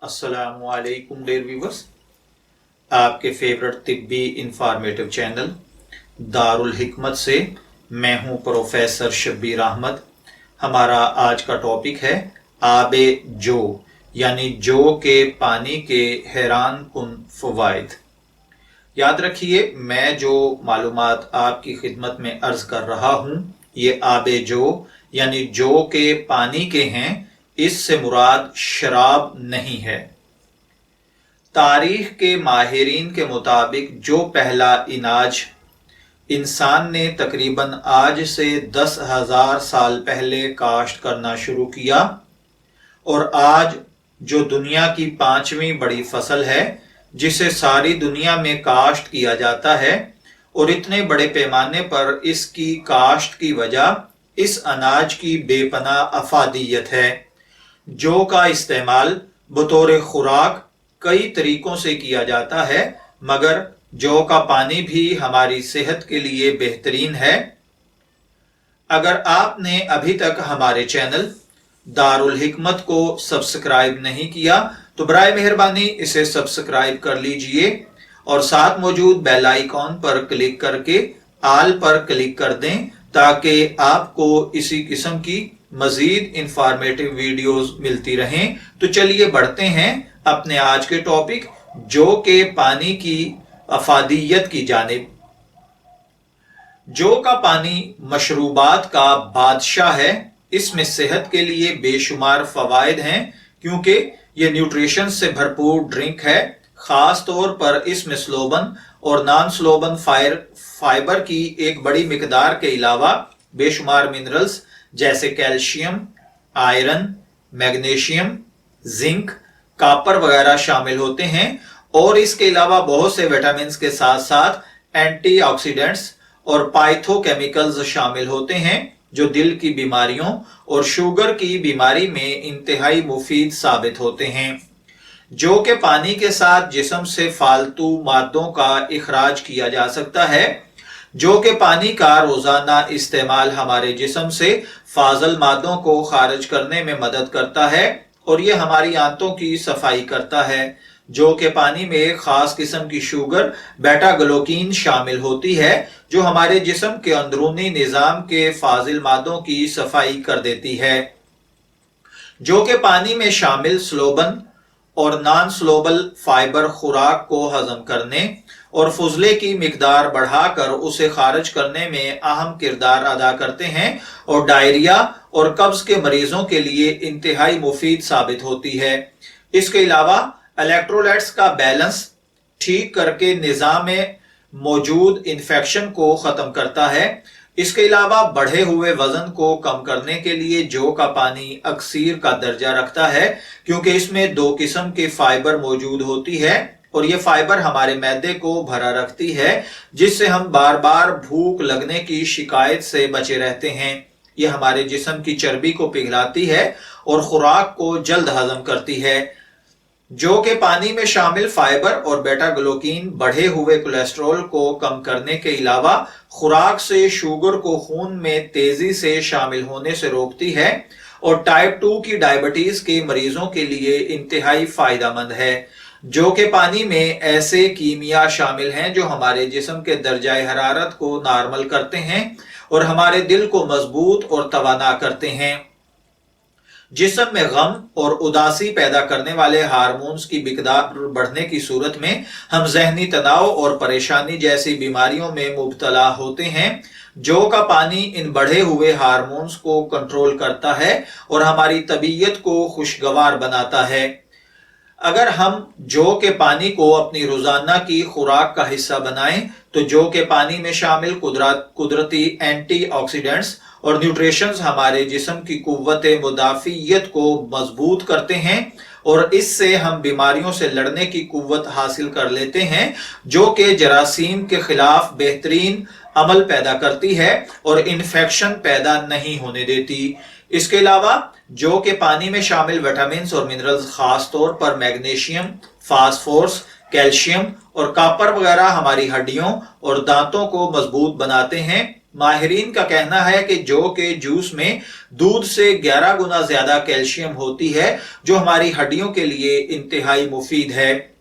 अस्सलामु अलैकुम dear viewers. आपके फेवरेट तिब्बी इंफॉर्मेटिव चैनल दारुल हिकमत से मैं हूं प्रोफेसर शब्बीर अहमद। हमारा आज का टॉपिक है आबे जो यानी जो के पानी के हैरान कुन फवाइद। याद रखिए, मैं जो मालूमात आपकी खिदमत में अर्ज कर रहा हूं ये आबे जो यानी जो के पानी के हैं, इससे मुराद शराब नहीं है। तारीख के माहिरीन के मुताबिक जो पहला इनाज इंसान ने तकरीबन आज से 10,000 साल पहले काश्त करना शुरू किया और आज जो दुनिया की 5वीं बड़ी फसल है जिसे सारी दुनिया में काश्त किया जाता है, और इतने बड़े पैमाने पर इसकी काश्त की वजह इस अनाज की बेपनाह अफादियत है। जौ का इस्तेमाल बतौर खुराक कई तरीकों से किया जाता है, मगर जौ का पानी भी हमारी सेहत के लिए बेहतरीन है। अगर आपने अभी तक हमारे चैनल दारुल हिकमत को सब्सक्राइब नहीं किया तो बराए मेहरबानी इसे सब्सक्राइब कर लीजिए और साथ मौजूद बेल आइकॉन पर क्लिक करके आल पर क्लिक कर दें ताकि आपको इसी किस्म की मजीद इंफॉर्मेटिव वीडियोस मिलती रहें। तो चलिए बढ़ते हैं अपने आज के टॉपिक जौ के पानी की अफादियत की जानिब। जौ का पानी मशरूबात का बादशाह है। इसमें सेहत के लिए बेशुमार फवायद हैं क्योंकि यह न्यूट्रिशन से भरपूर ड्रिंक है। खास तौर पर इसमें स्लोबन और नॉन स्लोबन फाइबर की एक बड़ी मिकदार के अलावा बेशुमार मिनरल्स जैसे calcium, iron, magnesium, zinc, copper वगैरह शामिल होते हैं और इसके अलावा बहुत से विटामिन्स के साथ साथ एंटीऑक्सीडेंट्स और पाइथोकेमिकल्स शामिल होते हैं जो दिल की बीमारियों और शुगर की बीमारी में इंतहाई मुफीद साबित होते हैं। जौ के पानी के साथ जिस्म से फालतू मादों का इखराज किया जा सकता है। जौ के पानी का रोजाना इस्तेमाल हमारे जिस्म से फाजल मादों को खारिज करने में मदद करता है और यह हमारी आंतों की सफाई करता है। जौ के पानी में एक खास किस्म की शुगर बेटा ग्लूकीन शामिल होती है जो हमारे जिस्म के अंदरूनी निजाम के फाजिल मादों की सफाई कर देती है। जौ के पानी में शामिल स्लोबन और नॉन स्लोबल फाइबर खुराक को हजम करने और फुजले की मिकदार बढ़ाकर उसे खारिज करने में अहम किरदार अदा करते हैं और डायरिया और कब्ज के मरीजों के लिए इंतहाई मुफीद साबित होती है। इसके अलावा इलेक्ट्रोलाइट्स का बैलेंस ठीक करके निजाम में मौजूद इन्फेक्शन को खत्म करता है। इसके अलावा बढ़े हुए वजन को कम करने के लिए जौ का पानी अक्सीर का दर्जा रखता है क्योंकि इसमें 2 किस्म के फाइबर मौजूद होती है और ये फाइबर हमारे मैदे को भरा रखती है जिससे हम बार बार भूख लगने की शिकायत से बचे रहते हैं। ये हमारे जिस्म की चर्बी को पिघलाती है और खुराक को जल्द हजम करती है। जौ के पानी में शामिल फाइबर और बेटा ग्लूकीन बढ़े हुए कोलेस्ट्रॉल को कम करने के अलावा खुराक से शुगर को खून में तेजी से शामिल होने से रोकती है और टाइप 2 की डायबिटीज के मरीजों के लिए इंतहाई फायदेमंद है। जौ के पानी में ऐसे कीमिया शामिल हैं जो हमारे जिस्म के दर्जाए हरारत को नॉर्मल करते हैं और हमारे दिल को मजबूत और तवाना करते हैं। जिस्म में गम और उदासी पैदा करने वाले हार्मोन्स की मिकदार बढ़ने की सूरत में हम जहनी तनाव और परेशानी जैसी बीमारियों में मुब्तला होते हैं। जौ का पानी इन बढ़े हुए हार्मोन्स को कंट्रोल करता है और हमारी तबीयत को खुशगवार बनाता है। अगर हम जौ के पानी को अपनी रोजाना की खुराक का हिस्सा बनाएं तो जौ के पानी में शामिल कुदरती एंटीऑक्सीडेंट्स और न्यूट्रिशंस हमारे जिस्म की कुव्वत मुदाफियत को मजबूत करते हैं और इससे हम बीमारियों से लड़ने की कुव्वत हासिल कर लेते हैं जो कि जरासीम के खिलाफ बेहतरीन अमल पैदा करती है और इन्फेक्शन पैदा नहीं होने देती। इसके अलावा जौ के पानी में शामिल विटामिन्स और मिनरल्स खास तौर पर मैग्नीशियम, फास्फोरस, कैल्शियम और कॉपर वगैरह हमारी हड्डियों और दांतों को मजबूत बनाते हैं। माहिरीन का कहना है कि जौ के जूस में दूध से 11 गुना ज्यादा कैल्शियम होती है, जो हमारी हड्डियों के लिए इंतहाई मुफीद है।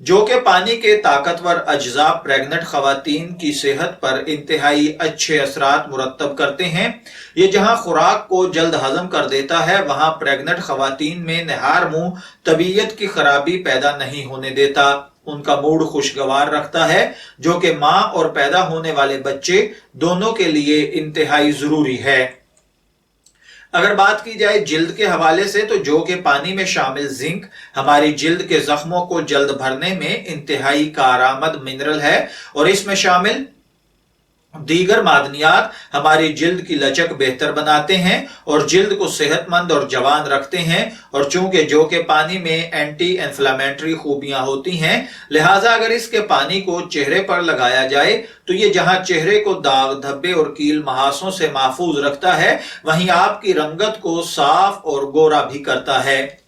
जौ के पानी के ताकतवर अज्जा प्रेग्नेंट खवातीन की सेहत पर इंतहाई अच्छे असरात मुरत्तब करते हैं। ये जहां खुराक को जल्द हजम कर देता है, वहां प्रेग्नेंट खवातीन में नहार मुंह तबीयत की खराबी पैदा नहीं होने देता। उनका मूड खुशगवार रखता है, जो कि माँ और पैदा होने वाले बच्चे दोनों के लिए इंतहाई जरूरी है। अगर बात की जाए जिल्द के हवाले से, तो जौ के पानी में शामिल जिंक हमारी जिल्द के जख्मों को जल्द भरने में इंतहाई कारआमद मिनरल है, और इसमें शामिल दीगर मादनियात हमारी जिल्द की लचक बेहतर बनाते हैं और जिल्द को सेहतमंद और जवान रखते हैं। और चूंकि जौ के पानी में एंटी इन्फ्लेमेटरी खूबियां होती हैं, लिहाजा अगर इसके पानी को चेहरे पर लगाया जाए तो ये जहां चेहरे को दाग धब्बे और कील महासों से महफूज रखता है, वहीं आपकी रंगत को साफ और गोरा भी करता है।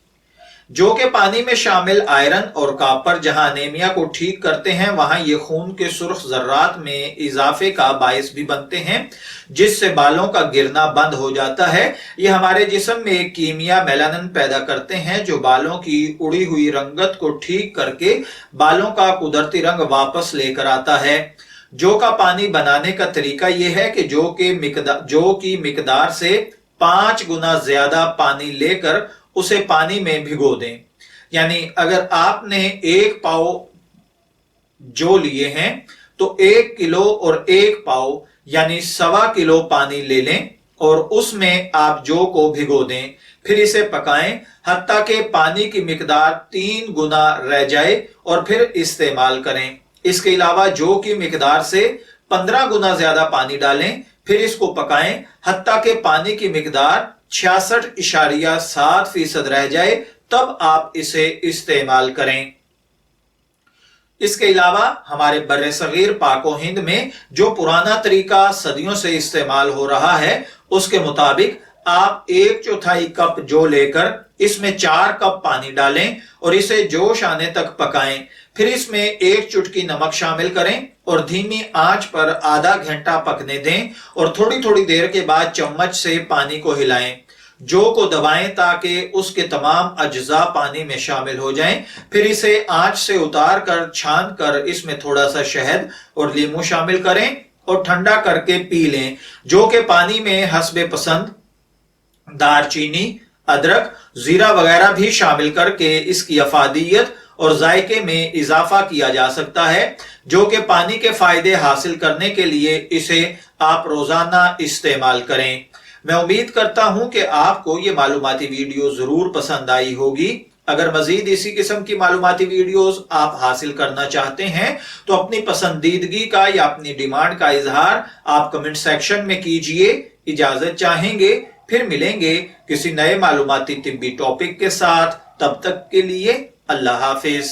जौ के पानी में शामिल आयरन और कॉपर जहां अनेमिया को ठीक करते हैं, वहां ये खून के सुर्ख जर्रात में इजाफे का बायस भी बनते हैं, जिससे बालों का गिरना बंद हो जाता है। ये हमारे जिस्म में एक कीमिया मेलानिन पैदा करते हैं, जो बालों की उड़ी हुई रंगत को ठीक करके बालों का कुदरती रंग वापस लेकर आता है। जौ का पानी बनाने का तरीका यह है कि जौ की मिकदार से 5 गुना ज्यादा पानी लेकर उसे पानी में भिगो दें। यानी अगर आपने 1 पाव जौ लिए हैं तो 1 किलो और 1 पाव यानी 1.25 किलो पानी ले लें और उसमें आप जौ को भिगो दें। फिर इसे पकाएं हत्ता के पानी की मिकदार 3 गुना रह जाए और फिर इस्तेमाल करें। इसके अलावा जौ की मिकदार से 15 गुना ज्यादा पानी डालें, फिर इसको पकाएं हत्ता के पानी की मिकदार 66.7% रह जाए, तब आप इसे इस्तेमाल करें। इसके अलावा हमारे बर्रे सगीर पाको हिंद में जो पुराना तरीका सदियों से इस्तेमाल हो रहा है, उसके मुताबिक आप 1/4 कप जौ लेकर इसमें 4 कप पानी डालें और इसे जोश आने तक पकाएं। फिर इसमें 1 चुटकी नमक शामिल करें और धीमी आंच पर आधा घंटा पकने दें और थोड़ी थोड़ी देर के बाद चम्मच से पानी को हिलाएं। जौ को दबाएं ताकि उसके तमाम अज्जा पानी में शामिल हो जाएं। फिर इसे आंच से उतार कर छान कर इसमें थोड़ा सा शहद और लीमू शामिल करें और ठंडा करके पी लें। जौ के पानी में हस्बे पसंद दारचीनी, अदरक, जीरा वगैरह भी शामिल करके इसकी अफादियत और जायके में इजाफा किया जा सकता है। जौ के पानी के फायदे हासिल करने के लिए इसे आप रोजाना इस्तेमाल करें। मैं उम्मीद करता हूं कि आपको ये मालूमाती वीडियो जरूर पसंद आई होगी। अगर मजीद इसी किस्म की मालूमाती वीडियोस आप हासिल करना चाहते हैं तो अपनी पसंदीदगी का या अपनी डिमांड का इजहार आप कमेंट सेक्शन में कीजिए। इजाजत चाहेंगे, फिर मिलेंगे किसी नए मालूमाती तिब्बी टॉपिक के साथ। तब तक के लिए अल्लाह हाफिज।